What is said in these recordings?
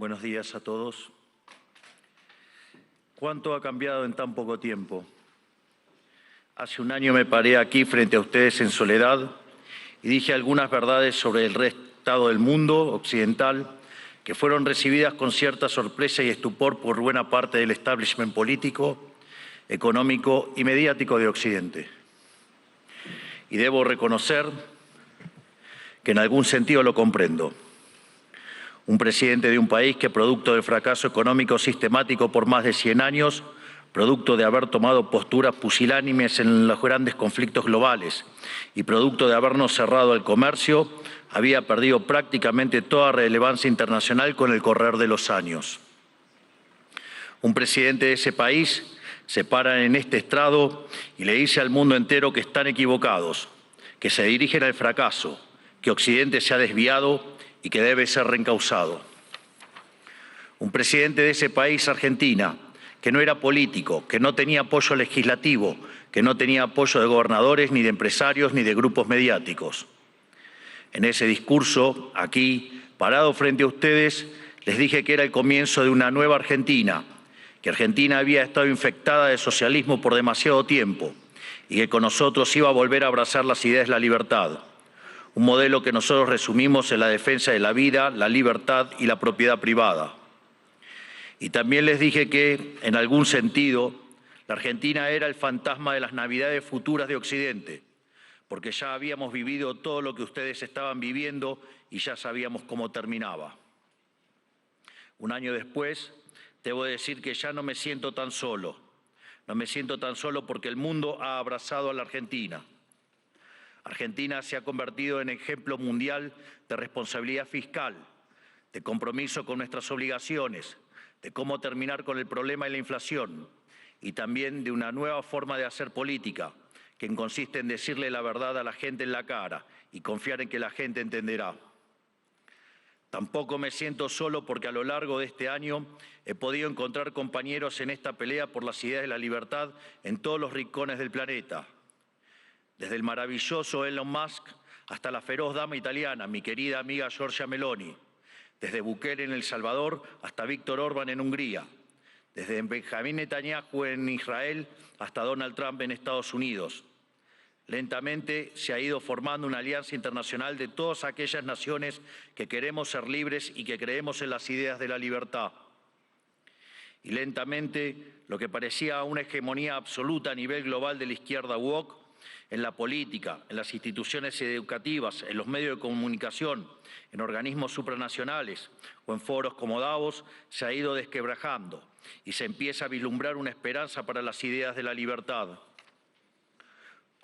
Buenos días a todos. ¿Cuánto ha cambiado en tan poco tiempo? Hace un año me paré aquí frente a ustedes en soledad y dije algunas verdades sobre el estado del mundo occidental que fueron recibidas con cierta sorpresa y estupor por buena parte del establishment político, económico y mediático de Occidente. Y debo reconocer que en algún sentido lo comprendo. Un presidente de un país que, producto del fracaso económico sistemático por más de 100 años, producto de haber tomado posturas pusilánimes en los grandes conflictos globales y producto de habernos cerrado al comercio, había perdido prácticamente toda relevancia internacional con el correr de los años. Un presidente de ese país se para en este estrado y le dice al mundo entero que están equivocados, que se dirigen al fracaso, que Occidente se ha desviado y que debe ser reencauzado. Un presidente de ese país, Argentina, que no era político, que no tenía apoyo legislativo, que no tenía apoyo de gobernadores, ni de empresarios, ni de grupos mediáticos. En ese discurso, aquí, parado frente a ustedes, les dije que era el comienzo de una nueva Argentina, que Argentina había estado infectada de socialismo por demasiado tiempo y que con nosotros iba a volver a abrazar las ideas de la libertad. Un modelo que nosotros resumimos en la defensa de la vida, la libertad y la propiedad privada. Y también les dije que, en algún sentido, la Argentina era el fantasma de las Navidades futuras de Occidente, porque ya habíamos vivido todo lo que ustedes estaban viviendo y ya sabíamos cómo terminaba. Un año después, debo decir que ya no me siento tan solo. No me siento tan solo porque el mundo ha abrazado a la Argentina. Argentina se ha convertido en ejemplo mundial de responsabilidad fiscal, de compromiso con nuestras obligaciones, de cómo terminar con el problema de la inflación y también de una nueva forma de hacer política, que consiste en decirle la verdad a la gente en la cara y confiar en que la gente entenderá. Tampoco me siento solo porque a lo largo de este año he podido encontrar compañeros en esta pelea por las ideas de la libertad en todos los rincones del planeta. Desde el maravilloso Elon Musk hasta la feroz dama italiana, mi querida amiga Giorgia Meloni. Desde Bukele en El Salvador hasta Víctor Orbán en Hungría. Desde Benjamín Netanyahu en Israel hasta Donald Trump en Estados Unidos. Lentamente se ha ido formando una alianza internacional de todas aquellas naciones que queremos ser libres y que creemos en las ideas de la libertad. Y lentamente lo que parecía una hegemonía absoluta a nivel global de la izquierda woke, en la política, en las instituciones educativas, en los medios de comunicación, en organismos supranacionales o en foros como Davos, se ha ido desquebrajando y se empieza a vislumbrar una esperanza para las ideas de la libertad.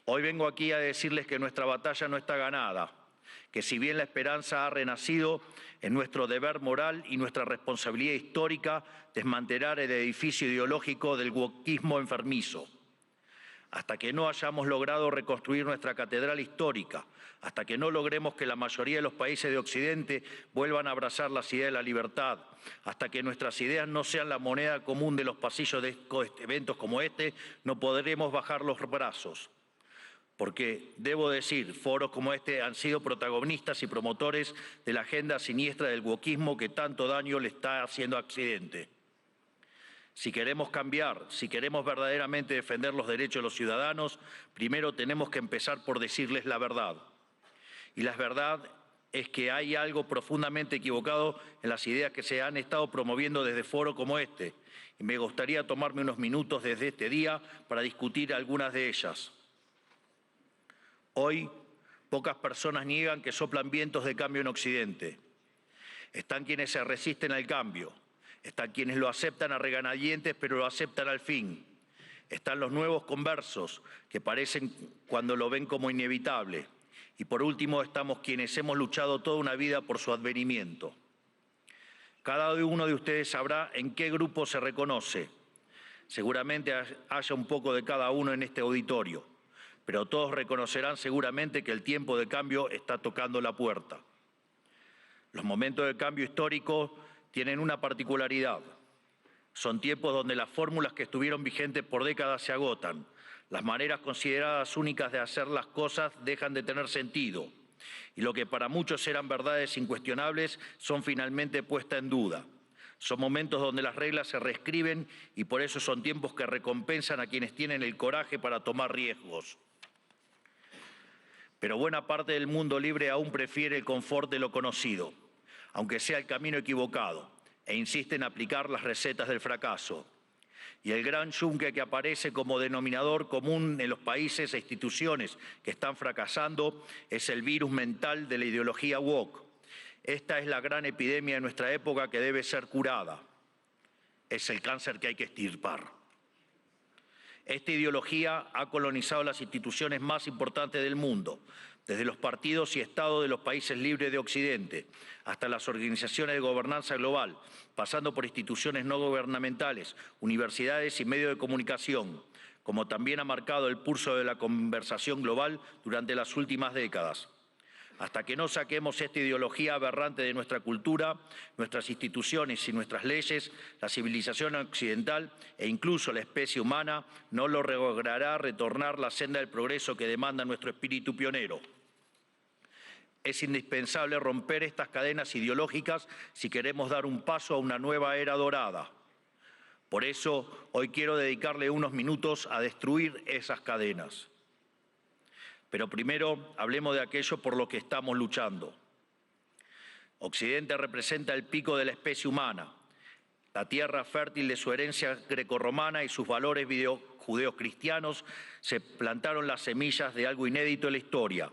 Hoy vengo aquí a decirles que nuestra batalla no está ganada, que si bien la esperanza ha renacido, es nuestro deber moral y nuestra responsabilidad histórica desmantelar el edificio ideológico del wokismo enfermizo. Hasta que no hayamos logrado reconstruir nuestra catedral histórica, hasta que no logremos que la mayoría de los países de Occidente vuelvan a abrazar las ideas de la libertad, hasta que nuestras ideas no sean la moneda común de los pasillos de eventos como este, no podremos bajar los brazos. Porque, debo decir, foros como este han sido protagonistas y promotores de la agenda siniestra del wokismo que tanto daño le está haciendo a Occidente. Si queremos cambiar, si queremos verdaderamente defender los derechos de los ciudadanos, primero tenemos que empezar por decirles la verdad. Y la verdad es que hay algo profundamente equivocado en las ideas que se han estado promoviendo desde foros como este. Y me gustaría tomarme unos minutos desde este día para discutir algunas de ellas. Hoy, pocas personas niegan que soplan vientos de cambio en Occidente. Están quienes se resisten al cambio. Están quienes lo aceptan a regañadientes, pero lo aceptan al fin. Están los nuevos conversos, que parecen cuando lo ven como inevitable. Y por último, estamos quienes hemos luchado toda una vida por su advenimiento. Cada uno de ustedes sabrá en qué grupo se reconoce. Seguramente haya un poco de cada uno en este auditorio, pero todos reconocerán seguramente que el tiempo de cambio está tocando la puerta. Los momentos de cambio histórico tienen una particularidad. Son tiempos donde las fórmulas que estuvieron vigentes por décadas se agotan. Las maneras consideradas únicas de hacer las cosas dejan de tener sentido. Y lo que para muchos eran verdades incuestionables son finalmente puestas en duda. Son momentos donde las reglas se reescriben y por eso son tiempos que recompensan a quienes tienen el coraje para tomar riesgos. Pero buena parte del mundo libre aún prefiere el confort de lo conocido, aunque sea el camino equivocado, e insiste en aplicar las recetas del fracaso. Y el gran yunque que aparece como denominador común en los países e instituciones que están fracasando es el virus mental de la ideología woke. Esta es la gran epidemia de nuestra época que debe ser curada. Es el cáncer que hay que extirpar. Esta ideología ha colonizado las instituciones más importantes del mundo, desde los partidos y estados de los países libres de Occidente, hasta las organizaciones de gobernanza global, pasando por instituciones no gubernamentales, universidades y medios de comunicación, como también ha marcado el pulso de la conversación global durante las últimas décadas. Hasta que no saquemos esta ideología aberrante de nuestra cultura, nuestras instituciones y nuestras leyes, la civilización occidental e incluso la especie humana no logrará retornar la senda del progreso que demanda nuestro espíritu pionero. Es indispensable romper estas cadenas ideológicas si queremos dar un paso a una nueva era dorada. Por eso, hoy quiero dedicarle unos minutos a destruir esas cadenas. Pero primero hablemos de aquello por lo que estamos luchando. Occidente representa el pico de la especie humana, la tierra fértil de su herencia grecorromana y sus valores judeocristianos se plantaron las semillas de algo inédito en la historia.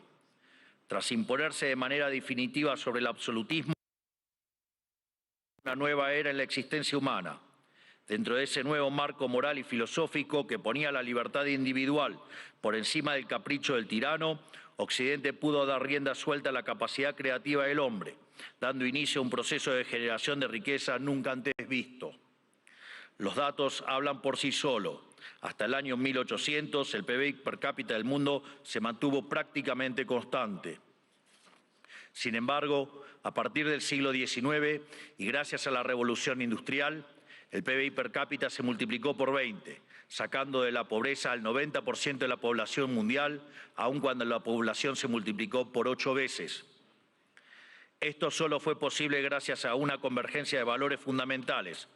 Tras imponerse de manera definitiva sobre el absolutismo, una nueva era en la existencia humana. Dentro de ese nuevo marco moral y filosófico que ponía la libertad individual por encima del capricho del tirano, Occidente pudo dar rienda suelta a la capacidad creativa del hombre, dando inicio a un proceso de generación de riqueza nunca antes visto. Los datos hablan por sí solos. Hasta el año 1800, el PBI per cápita del mundo se mantuvo prácticamente constante. Sin embargo, a partir del siglo XIX y gracias a la revolución industrial, el PBI per cápita se multiplicó por 20, sacando de la pobreza al 90% de la población mundial, aun cuando la población se multiplicó por 8 veces. Esto solo fue posible gracias a una convergencia de valores fundamentales,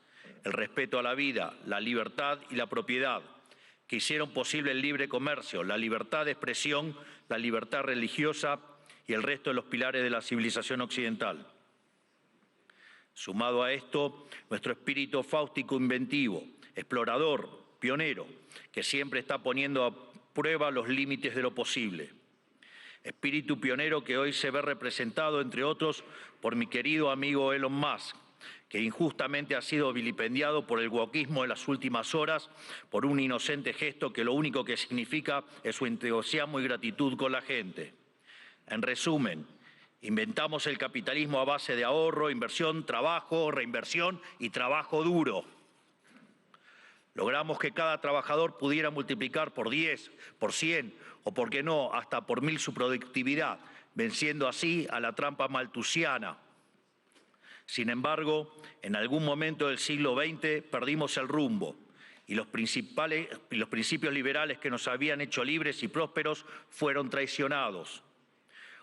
el respeto a la vida, la libertad y la propiedad, que hicieron posible el libre comercio, la libertad de expresión, la libertad religiosa y el resto de los pilares de la civilización occidental. Sumado a esto, nuestro espíritu fáustico inventivo, explorador, pionero, que siempre está poniendo a prueba los límites de lo posible. Espíritu pionero que hoy se ve representado, entre otros, por mi querido amigo Elon Musk, que injustamente ha sido vilipendiado por el wokismo en las últimas horas por un inocente gesto que lo único que significa es su entusiasmo y gratitud con la gente. En resumen, inventamos el capitalismo a base de ahorro, inversión, trabajo, reinversión y trabajo duro. Logramos que cada trabajador pudiera multiplicar por 10, por 100 o, por qué no, hasta por 1000 su productividad, venciendo así a la trampa malthusiana. Sin embargo, en algún momento del siglo XX perdimos el rumbo y los principios liberales que nos habían hecho libres y prósperos fueron traicionados.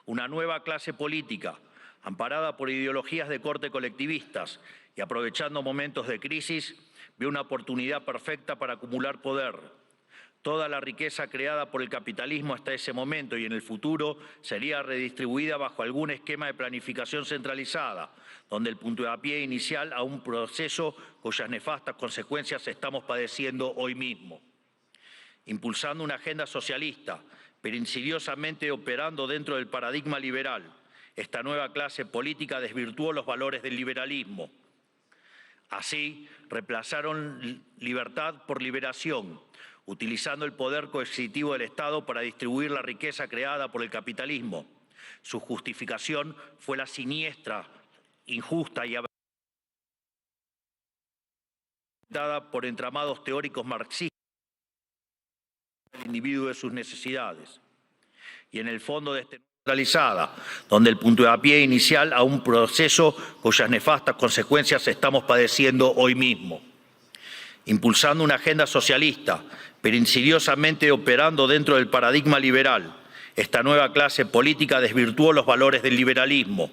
Una nueva clase política, amparada por ideologías de corte colectivistas y aprovechando momentos de crisis, vio una oportunidad perfecta para acumular poder. Toda la riqueza creada por el capitalismo hasta ese momento y en el futuro sería redistribuida bajo algún esquema de planificación centralizada, donde el puntapié inicial a un proceso cuyas nefastas consecuencias estamos padeciendo hoy mismo. Impulsando una agenda socialista, pero insidiosamente operando dentro del paradigma liberal, esta nueva clase política desvirtuó los valores del liberalismo. Así, reemplazaron libertad por liberación, utilizando el poder coercitivo del Estado para distribuir la riqueza creada por el capitalismo. Su justificación fue la siniestra, injusta y dada por entramados teóricos marxistas del individuo de sus necesidades. Y en el fondo de este centralizada, donde el puntapié inicial a un proceso cuyas nefastas consecuencias estamos padeciendo hoy mismo. Impulsando una agenda socialista, pero insidiosamente operando dentro del paradigma liberal, esta nueva clase política desvirtuó los valores del liberalismo.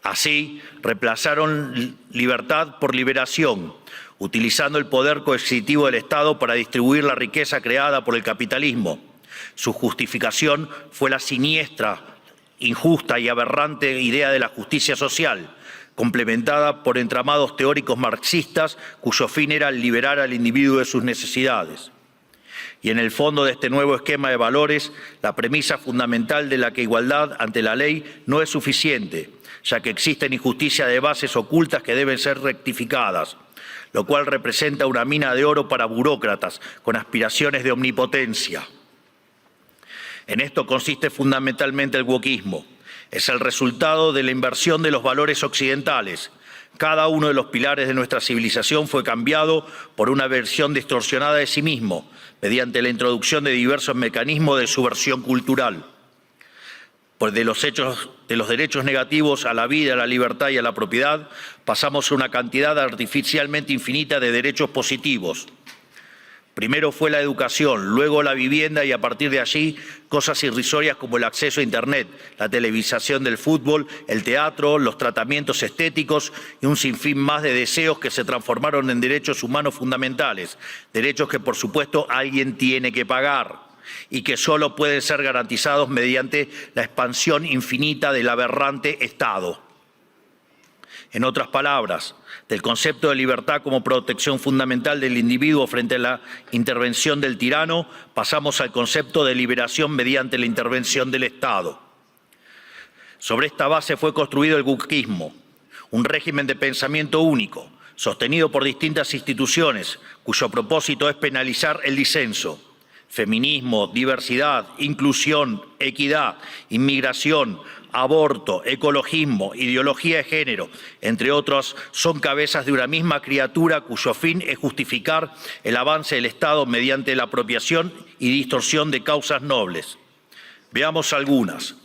Así, reemplazaron libertad por liberación, utilizando el poder coercitivo del Estado para distribuir la riqueza creada por el capitalismo. Su justificación fue la siniestra, injusta y aberrante idea de la justicia social, complementada por entramados teóricos marxistas cuyo fin era liberar al individuo de sus necesidades. Y en el fondo de este nuevo esquema de valores, la premisa fundamental de la que igualdad ante la ley no es suficiente, ya que existen injusticias de bases ocultas que deben ser rectificadas, lo cual representa una mina de oro para burócratas con aspiraciones de omnipotencia. En esto consiste fundamentalmente el wokismo. Es el resultado de la inversión de los valores occidentales. Cada uno de los pilares de nuestra civilización fue cambiado por una versión distorsionada de sí mismo, mediante la introducción de diversos mecanismos de subversión cultural. Pues de los derechos negativos a la vida, a la libertad y a la propiedad, pasamos a una cantidad artificialmente infinita de derechos positivos. Primero fue la educación, luego la vivienda y a partir de allí cosas irrisorias como el acceso a Internet, la televisación del fútbol, el teatro, los tratamientos estéticos y un sinfín más de deseos que se transformaron en derechos humanos fundamentales, derechos que por supuesto alguien tiene que pagar y que solo pueden ser garantizados mediante la expansión infinita del aberrante Estado. En otras palabras, del concepto de libertad como protección fundamental del individuo frente a la intervención del tirano, pasamos al concepto de liberación mediante la intervención del Estado. Sobre esta base fue construido el wokismo, un régimen de pensamiento único, sostenido por distintas instituciones, cuyo propósito es penalizar el disenso. Feminismo, diversidad, inclusión, equidad, inmigración, aborto, ecologismo, ideología de género, entre otros, son cabezas de una misma criatura cuyo fin es justificar el avance del Estado mediante la apropiación y distorsión de causas nobles. Veamos algunas.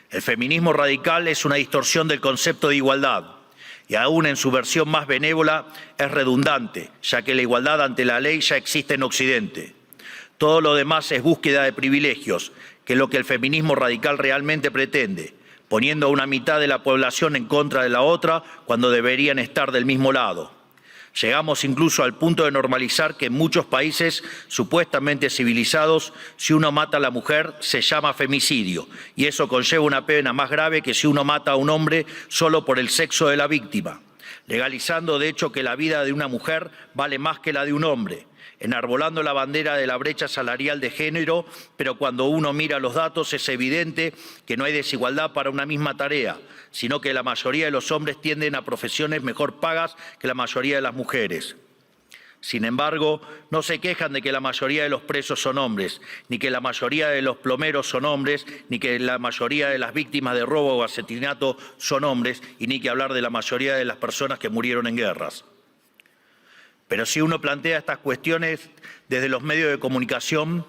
El feminismo radical es una distorsión del concepto de igualdad y aún en su versión más benévola es redundante, ya que la igualdad ante la ley ya existe en Occidente. Todo lo demás es búsqueda de privilegios, que es lo que el feminismo radical realmente pretende, poniendo a una mitad de la población en contra de la otra cuando deberían estar del mismo lado. Llegamos incluso al punto de normalizar que en muchos países supuestamente civilizados, si uno mata a la mujer se llama femicidio, y eso conlleva una pena más grave que si uno mata a un hombre solo por el sexo de la víctima, legalizando de hecho que la vida de una mujer vale más que la de un hombre, enarbolando la bandera de la brecha salarial de género, pero cuando uno mira los datos es evidente que no hay desigualdad para una misma tarea, sino que la mayoría de los hombres tienden a profesiones mejor pagas que la mayoría de las mujeres. Sin embargo, no se quejan de que la mayoría de los presos son hombres, ni que la mayoría de los plomeros son hombres, ni que la mayoría de las víctimas de robo o asesinato son hombres, y ni que hablar de la mayoría de las personas que murieron en guerras. Pero si uno plantea estas cuestiones desde los medios de comunicación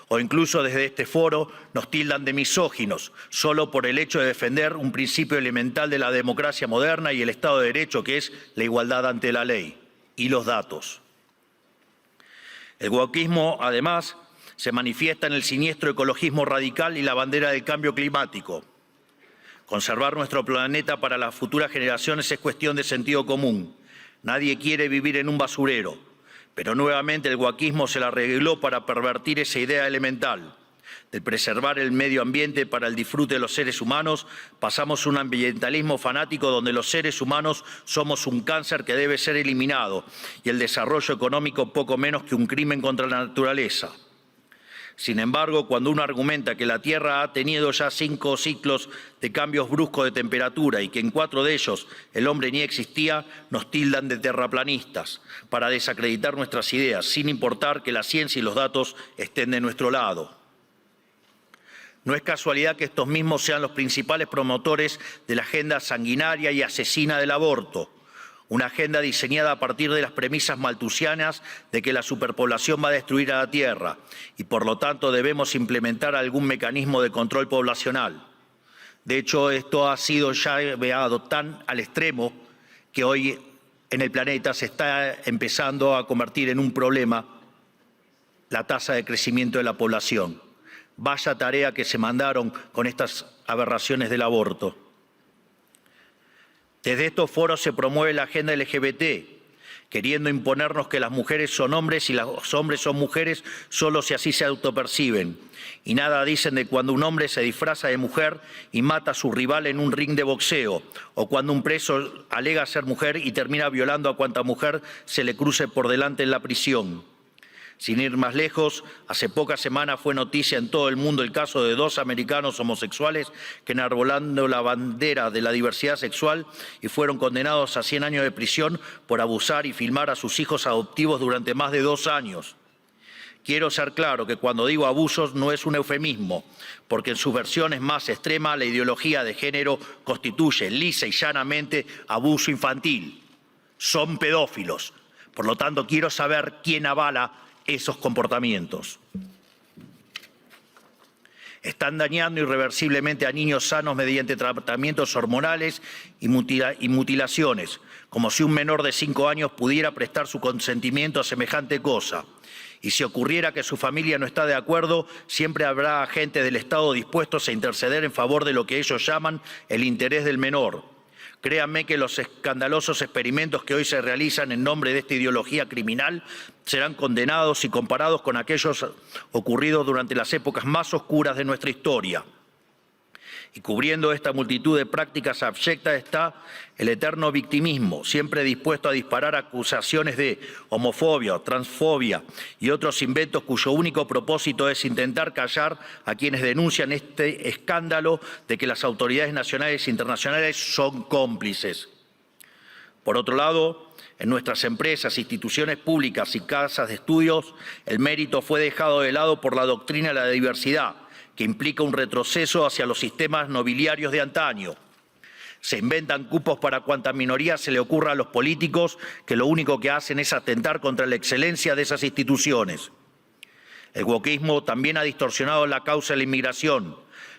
o incluso desde este foro, nos tildan de misóginos, solo por el hecho de defender un principio elemental de la democracia moderna y el Estado de Derecho, que es la igualdad ante la ley y los datos. El wokismo, además, se manifiesta en el siniestro ecologismo radical y la bandera del cambio climático. Conservar nuestro planeta para las futuras generaciones es cuestión de sentido común. Nadie quiere vivir en un basurero, pero nuevamente el wokismo se la arregló para pervertir esa idea elemental. De preservar el medio ambiente para el disfrute de los seres humanos, pasamos a un ambientalismo fanático donde los seres humanos somos un cáncer que debe ser eliminado y el desarrollo económico poco menos que un crimen contra la naturaleza. Sin embargo, cuando uno argumenta que la Tierra ha tenido ya 5 ciclos de cambios bruscos de temperatura y que en 4 de ellos el hombre ni existía, nos tildan de terraplanistas para desacreditar nuestras ideas, sin importar que la ciencia y los datos estén de nuestro lado. No es casualidad que estos mismos sean los principales promotores de la agenda sanguinaria y asesina del aborto, una agenda diseñada a partir de las premisas malthusianas de que la superpoblación va a destruir a la Tierra y por lo tanto debemos implementar algún mecanismo de control poblacional. De hecho, esto ha sido ya llevado tan al extremo que hoy en el planeta se está empezando a convertir en un problema la tasa de crecimiento de la población. Vaya tarea que se mandaron con estas aberraciones del aborto. Desde estos foros se promueve la agenda LGBT, queriendo imponernos que las mujeres son hombres y los hombres son mujeres solo si así se autoperciben. Y nada dicen de cuando un hombre se disfraza de mujer y mata a su rival en un ring de boxeo, o cuando un preso alega ser mujer y termina violando a cuanta mujer se le cruce por delante en la prisión. Sin ir más lejos, hace pocas semanas fue noticia en todo el mundo el caso de 2 americanos homosexuales que enarbolando la bandera de la diversidad sexual y fueron condenados a 100 años de prisión por abusar y filmar a sus hijos adoptivos durante más de 2 años. Quiero ser claro que cuando digo abusos no es un eufemismo, porque en sus versiones más extremas la ideología de género constituye lisa y llanamente abuso infantil. Son pedófilos. Por lo tanto, quiero saber quién avala esos comportamientos. Están dañando irreversiblemente a niños sanos mediante tratamientos hormonales y mutilaciones, como si un menor de 5 años pudiera prestar su consentimiento a semejante cosa. Y si ocurriera que su familia no está de acuerdo, siempre habrá agentes del Estado dispuestos a interceder en favor de lo que ellos llaman el interés del menor. Créanme que los escandalosos experimentos que hoy se realizan en nombre de esta ideología criminal serán condenados y comparados con aquellos ocurridos durante las épocas más oscuras de nuestra historia. Y cubriendo esta multitud de prácticas abyectas está el eterno victimismo, siempre dispuesto a disparar acusaciones de homofobia, transfobia y otros inventos cuyo único propósito es intentar callar a quienes denuncian este escándalo de que las autoridades nacionales e internacionales son cómplices. Por otro lado, en nuestras empresas, instituciones públicas y casas de estudios, el mérito fue dejado de lado por la doctrina de la diversidad, que implica un retroceso hacia los sistemas nobiliarios de antaño. Se inventan cupos para cuanta minoría se le ocurra a los políticos, que lo único que hacen es atentar contra la excelencia de esas instituciones. El wokismo también ha distorsionado la causa de la inmigración.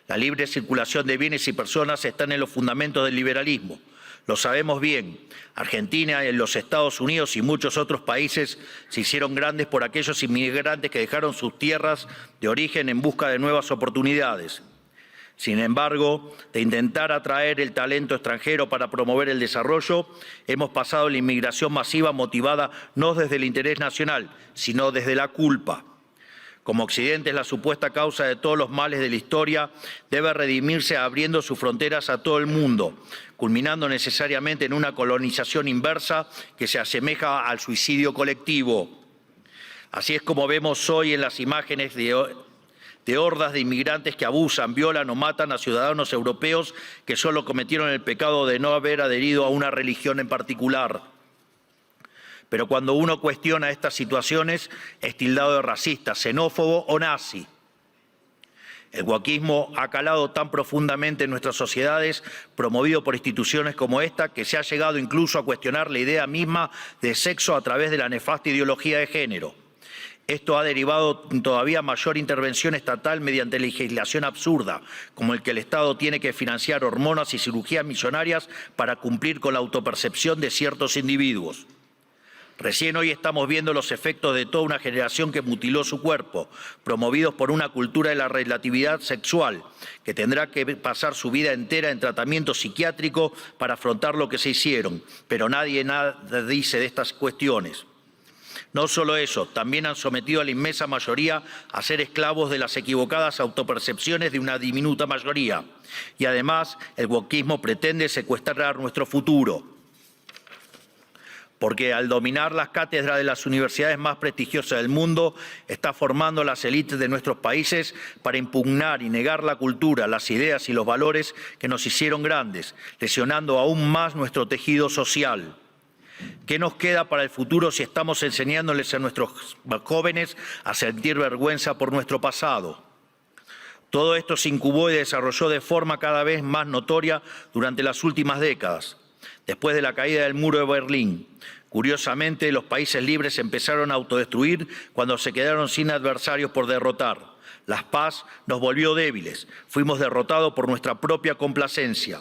La libre circulación de bienes y personas están en los fundamentos del liberalismo. Lo sabemos bien. Argentina, los Estados Unidos y muchos otros países se hicieron grandes por aquellos inmigrantes que dejaron sus tierras de origen en busca de nuevas oportunidades. Sin embargo, de intentar atraer el talento extranjero para promover el desarrollo, hemos pasado la inmigración masiva motivada no desde el interés nacional, sino desde la culpa. Como Occidente es la supuesta causa de todos los males de la historia, debe redimirse abriendo sus fronteras a todo el mundo, culminando necesariamente en una colonización inversa que se asemeja al suicidio colectivo. Así es como vemos hoy en las imágenes de hordas de inmigrantes que abusan, violan o matan a ciudadanos europeos que solo cometieron el pecado de no haber adherido a una religión en particular. Pero cuando uno cuestiona estas situaciones, es tildado de racista, xenófobo o nazi. El wokismo ha calado tan profundamente en nuestras sociedades, promovido por instituciones como esta, que se ha llegado incluso a cuestionar la idea misma de sexo a través de la nefasta ideología de género. Esto ha derivado en todavía mayor intervención estatal mediante legislación absurda, como el que el Estado tiene que financiar hormonas y cirugías millonarias para cumplir con la autopercepción de ciertos individuos. Recién hoy estamos viendo los efectos de toda una generación que mutiló su cuerpo, promovidos por una cultura de la relatividad sexual, que tendrá que pasar su vida entera en tratamiento psiquiátrico para afrontar lo que se hicieron, pero nadie nada dice de estas cuestiones. No solo eso, también han sometido a la inmensa mayoría a ser esclavos de las equivocadas autopercepciones de una diminuta mayoría. Y además, el wokismo pretende secuestrar nuestro futuro, porque al dominar las cátedras de las universidades más prestigiosas del mundo, está formando las élites de nuestros países para impugnar y negar la cultura, las ideas y los valores que nos hicieron grandes, lesionando aún más nuestro tejido social. ¿Qué nos queda para el futuro si estamos enseñándoles a nuestros jóvenes a sentir vergüenza por nuestro pasado? Todo esto se incubó y desarrolló de forma cada vez más notoria durante las últimas décadas. Después de la caída del muro de Berlín, curiosamente, los países libres empezaron a autodestruir cuando se quedaron sin adversarios por derrotar. La paz nos volvió débiles, fuimos derrotados por nuestra propia complacencia.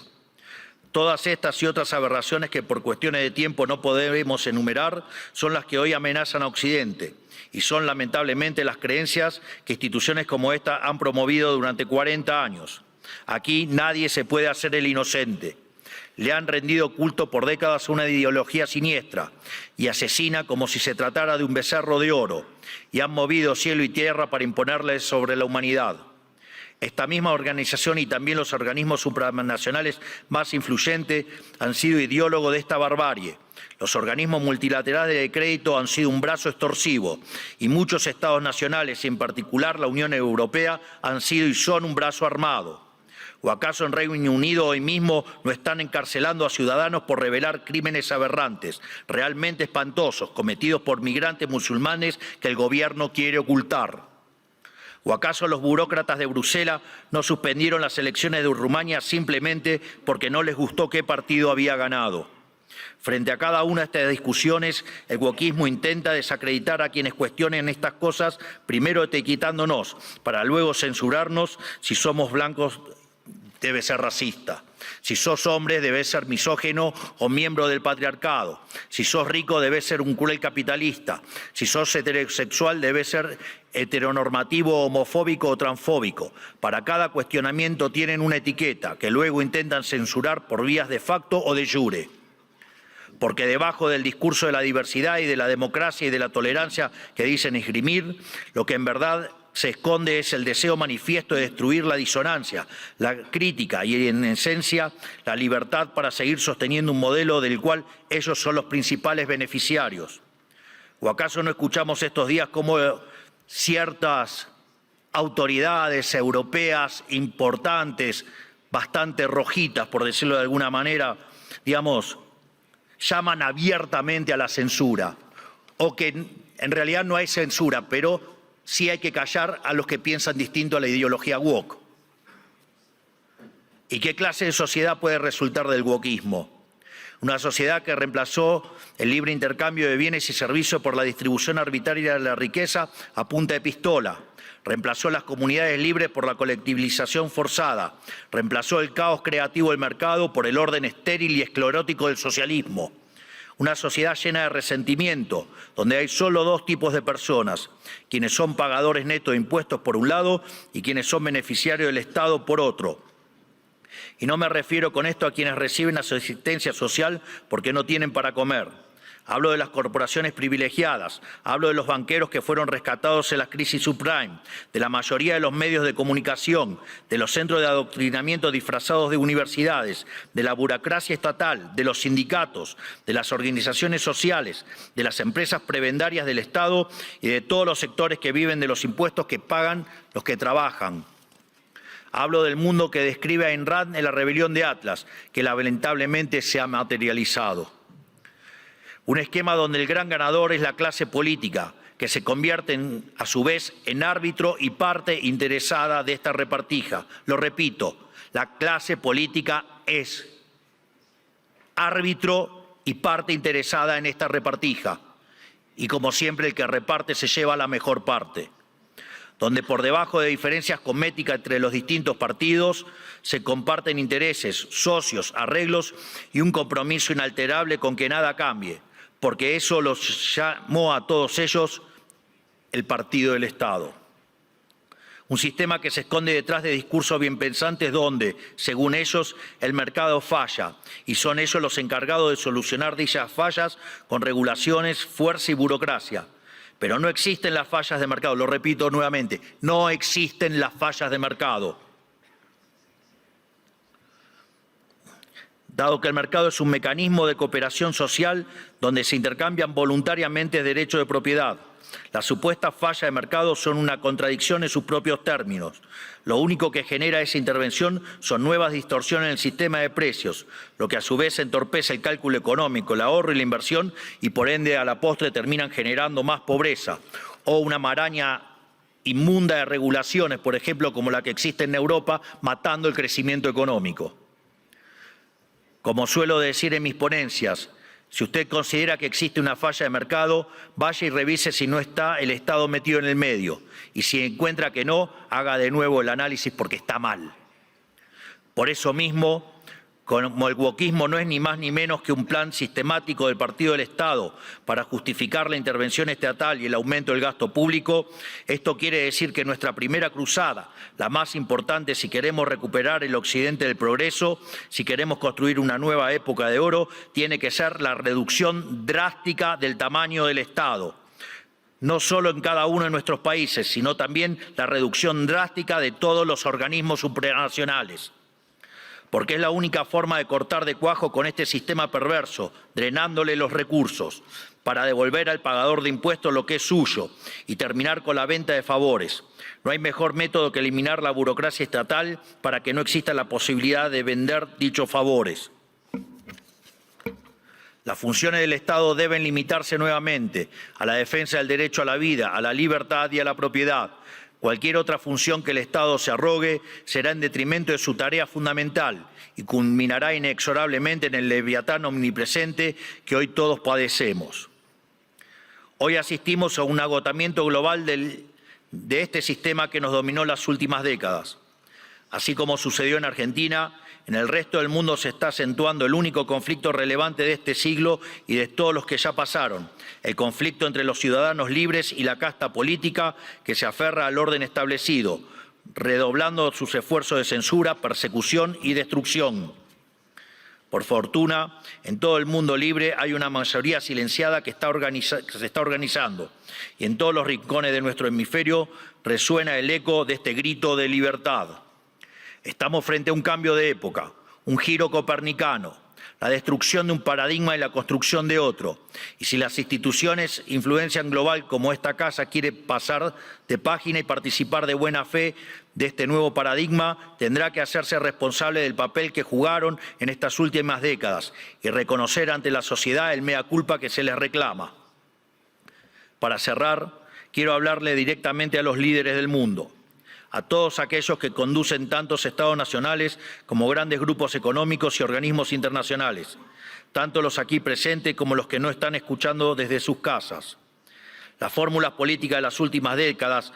Todas estas y otras aberraciones que por cuestiones de tiempo no podemos enumerar son las que hoy amenazan a Occidente y son lamentablemente las creencias que instituciones como esta han promovido durante 40 años. Aquí nadie se puede hacer el inocente. Le han rendido culto por décadas a una ideología siniestra y asesina como si se tratara de un becerro de oro, y han movido cielo y tierra para imponerle sobre la humanidad. Esta misma organización y también los organismos supranacionales más influyentes han sido ideólogos de esta barbarie. Los organismos multilaterales de crédito han sido un brazo extorsivo y muchos estados nacionales, y en particular la Unión Europea, han sido y son un brazo armado. ¿O acaso en Reino Unido hoy mismo no están encarcelando a ciudadanos por revelar crímenes aberrantes, realmente espantosos, cometidos por migrantes musulmanes que el gobierno quiere ocultar? ¿O acaso los burócratas de Bruselas no suspendieron las elecciones de Rumania simplemente porque no les gustó qué partido había ganado? Frente a cada una de estas discusiones, el wokismo intenta desacreditar a quienes cuestionen estas cosas, primero etiquetándonos, para luego censurarnos. Si somos blancos, debe ser racista. Si sos hombre, debes ser misógino o miembro del patriarcado. Si sos rico, debes ser un cruel capitalista. Si sos heterosexual, debes ser heteronormativo, homofóbico o transfóbico. Para cada cuestionamiento tienen una etiqueta que luego intentan censurar por vías de facto o de jure. Porque debajo del discurso de la diversidad y de la democracia y de la tolerancia que dicen esgrimir, lo que en verdad se esconde es el deseo manifiesto de destruir la disonancia, la crítica y, en esencia, la libertad para seguir sosteniendo un modelo del cual ellos son los principales beneficiarios. ¿O acaso no escuchamos estos días cómo ciertas autoridades europeas importantes, bastante rojitas, por decirlo de alguna manera, digamos, llaman abiertamente a la censura? O que en realidad no hay censura, pero sí hay que callar a los que piensan distinto a la ideología woke. ¿Y qué clase de sociedad puede resultar del wokismo? Una sociedad que reemplazó el libre intercambio de bienes y servicios por la distribución arbitraria de la riqueza a punta de pistola. Reemplazó las comunidades libres por la colectivización forzada. Reemplazó el caos creativo del mercado por el orden estéril y esclerótico del socialismo. Una sociedad llena de resentimiento, donde hay solo dos tipos de personas: quienes son pagadores netos de impuestos por un lado y quienes son beneficiarios del Estado por otro. Y no me refiero con esto a quienes reciben asistencia social porque no tienen para comer. Hablo de las corporaciones privilegiadas, hablo de los banqueros que fueron rescatados en la crisis subprime, de la mayoría de los medios de comunicación, de los centros de adoctrinamiento disfrazados de universidades, de la burocracia estatal, de los sindicatos, de las organizaciones sociales, de las empresas prebendarias del Estado y de todos los sectores que viven de los impuestos que pagan los que trabajan. Hablo del mundo que describe Ayn Rand en La rebelión de Atlas, que lamentablemente se ha materializado. Un esquema donde el gran ganador es la clase política, que se convierte a su vez en árbitro y parte interesada de esta repartija. Lo repito, la clase política es árbitro y parte interesada en esta repartija. Y como siempre, el que reparte se lleva la mejor parte. Donde por debajo de diferencias cosméticas entre los distintos partidos se comparten intereses, socios, arreglos y un compromiso inalterable con que nada cambie, porque eso los llamó a todos ellos el partido del Estado. Un sistema que se esconde detrás de discursos bien pensantes donde, según ellos, el mercado falla y son ellos los encargados de solucionar dichas fallas con regulaciones, fuerza y burocracia. Pero no existen las fallas de mercado, lo repito nuevamente, no existen las fallas de mercado. Dado que el mercado es un mecanismo de cooperación social donde se intercambian voluntariamente derechos de propiedad, las supuestas fallas de mercado son una contradicción en sus propios términos. Lo único que genera esa intervención son nuevas distorsiones en el sistema de precios, lo que a su vez entorpece el cálculo económico, el ahorro y la inversión y por ende a la postre terminan generando más pobreza o una maraña inmunda de regulaciones, por ejemplo, como la que existe en Europa, matando el crecimiento económico. Como suelo decir en mis ponencias, si usted considera que existe una falla de mercado, vaya y revise si no está el Estado metido en el medio. Y si encuentra que no, haga de nuevo el análisis porque está mal. Por eso mismo, Como el wokismo no es ni más ni menos que un plan sistemático del Partido del Estado para justificar la intervención estatal y el aumento del gasto público, esto quiere decir que nuestra primera cruzada, la más importante si queremos recuperar el occidente del progreso, si queremos construir una nueva época de oro, tiene que ser la reducción drástica del tamaño del Estado. No solo en cada uno de nuestros países, sino también la reducción drástica de todos los organismos supranacionales. Porque es la única forma de cortar de cuajo con este sistema perverso, drenándole los recursos, para devolver al pagador de impuestos lo que es suyo y terminar con la venta de favores. No hay mejor método que eliminar la burocracia estatal para que no exista la posibilidad de vender dichos favores. Las funciones del Estado deben limitarse nuevamente a la defensa del derecho a la vida, a la libertad y a la propiedad. Cualquier otra función que el Estado se arrogue será en detrimento de su tarea fundamental y culminará inexorablemente en el leviatán omnipresente que hoy todos padecemos. Hoy asistimos a un agotamiento global de este sistema que nos dominó las últimas décadas. Así como sucedió en Argentina, en el resto del mundo se está acentuando el único conflicto relevante de este siglo y de todos los que ya pasaron, el conflicto entre los ciudadanos libres y la casta política que se aferra al orden establecido, redoblando sus esfuerzos de censura, persecución y destrucción. Por fortuna, en todo el mundo libre hay una mayoría silenciada que se está organizando y en todos los rincones de nuestro hemisferio resuena el eco de este grito de libertad. Estamos frente a un cambio de época, un giro copernicano, la destrucción de un paradigma y la construcción de otro. Y si las instituciones influencian global como esta casa quiere pasar de página y participar de buena fe de este nuevo paradigma, tendrá que hacerse responsable del papel que jugaron en estas últimas décadas y reconocer ante la sociedad el mea culpa que se les reclama. Para cerrar, quiero hablarle directamente a los líderes del mundo, a todos aquellos que conducen tantos estados nacionales como grandes grupos económicos y organismos internacionales, tanto los aquí presentes como los que no están escuchando desde sus casas. Las fórmulas políticas de las últimas décadas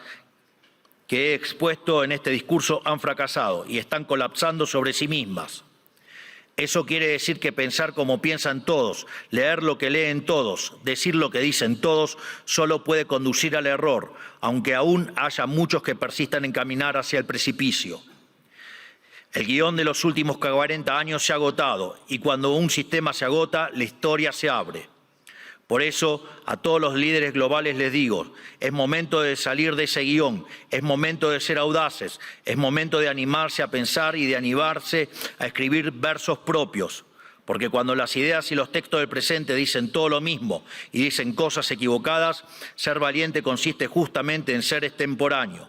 que he expuesto en este discurso han fracasado y están colapsando sobre sí mismas. Eso quiere decir que pensar como piensan todos, leer lo que leen todos, decir lo que dicen todos, solo puede conducir al error, aunque aún haya muchos que persistan en caminar hacia el precipicio. El guión de los últimos 40 años se ha agotado y cuando un sistema se agota, la historia se abre. Por eso, a todos los líderes globales les digo, es momento de salir de ese guión, es momento de ser audaces, es momento de animarse a pensar y de animarse a escribir versos propios. Porque cuando las ideas y los textos del presente dicen todo lo mismo y dicen cosas equivocadas, ser valiente consiste justamente en ser extemporáneo.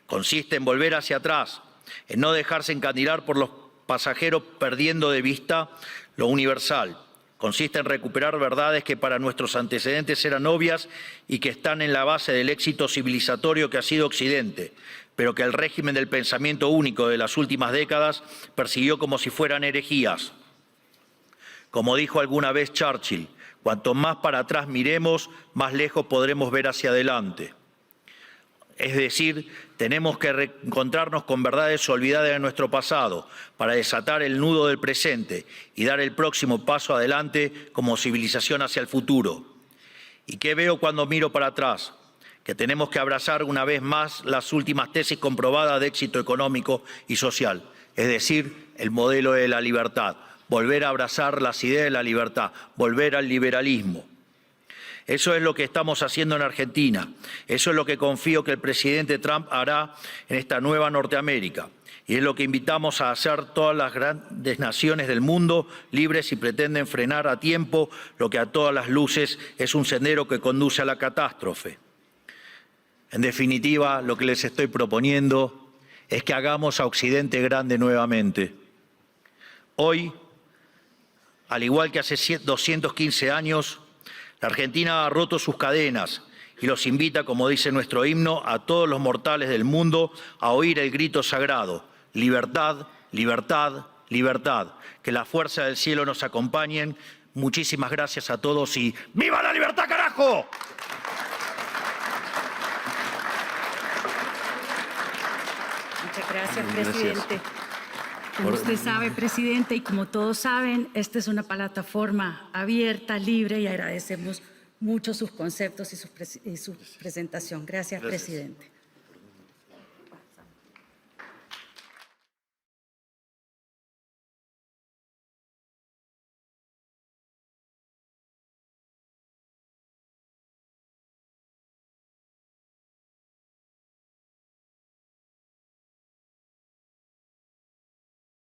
Consiste en volver hacia atrás, en no dejarse encandilar por los pasajeros perdiendo de vista lo universal. Consiste en recuperar verdades que para nuestros antecedentes eran obvias y que están en la base del éxito civilizatorio que ha sido Occidente, pero que el régimen del pensamiento único de las últimas décadas persiguió como si fueran herejías. Como dijo alguna vez Churchill, cuanto más para atrás miremos, más lejos podremos ver hacia adelante. Es decir, tenemos que reencontrarnos con verdades olvidadas de nuestro pasado para desatar el nudo del presente y dar el próximo paso adelante como civilización hacia el futuro. ¿Y qué veo cuando miro para atrás? Que tenemos que abrazar una vez más las últimas tesis comprobadas de éxito económico y social, es decir, el modelo de la libertad, volver a abrazar las ideas de la libertad, volver al liberalismo. Eso es lo que estamos haciendo en Argentina. Eso es lo que confío que el presidente Trump hará en esta nueva Norteamérica. Y es lo que invitamos a hacer todas las grandes naciones del mundo, libres y pretenden frenar a tiempo lo que a todas las luces es un sendero que conduce a la catástrofe. En definitiva, lo que les estoy proponiendo es que hagamos a Occidente grande nuevamente. Hoy, al igual que hace 215 años, la Argentina ha roto sus cadenas y los invita, como dice nuestro himno, a todos los mortales del mundo a oír el grito sagrado: libertad, libertad, libertad. Que la fuerza del cielo nos acompañen. Muchísimas gracias a todos y ¡viva la libertad, carajo! Muchas gracias, presidente. Como usted sabe, presidente, y como todos saben, esta es una plataforma abierta, libre, y agradecemos mucho sus conceptos y su presentación. Gracias, presidente.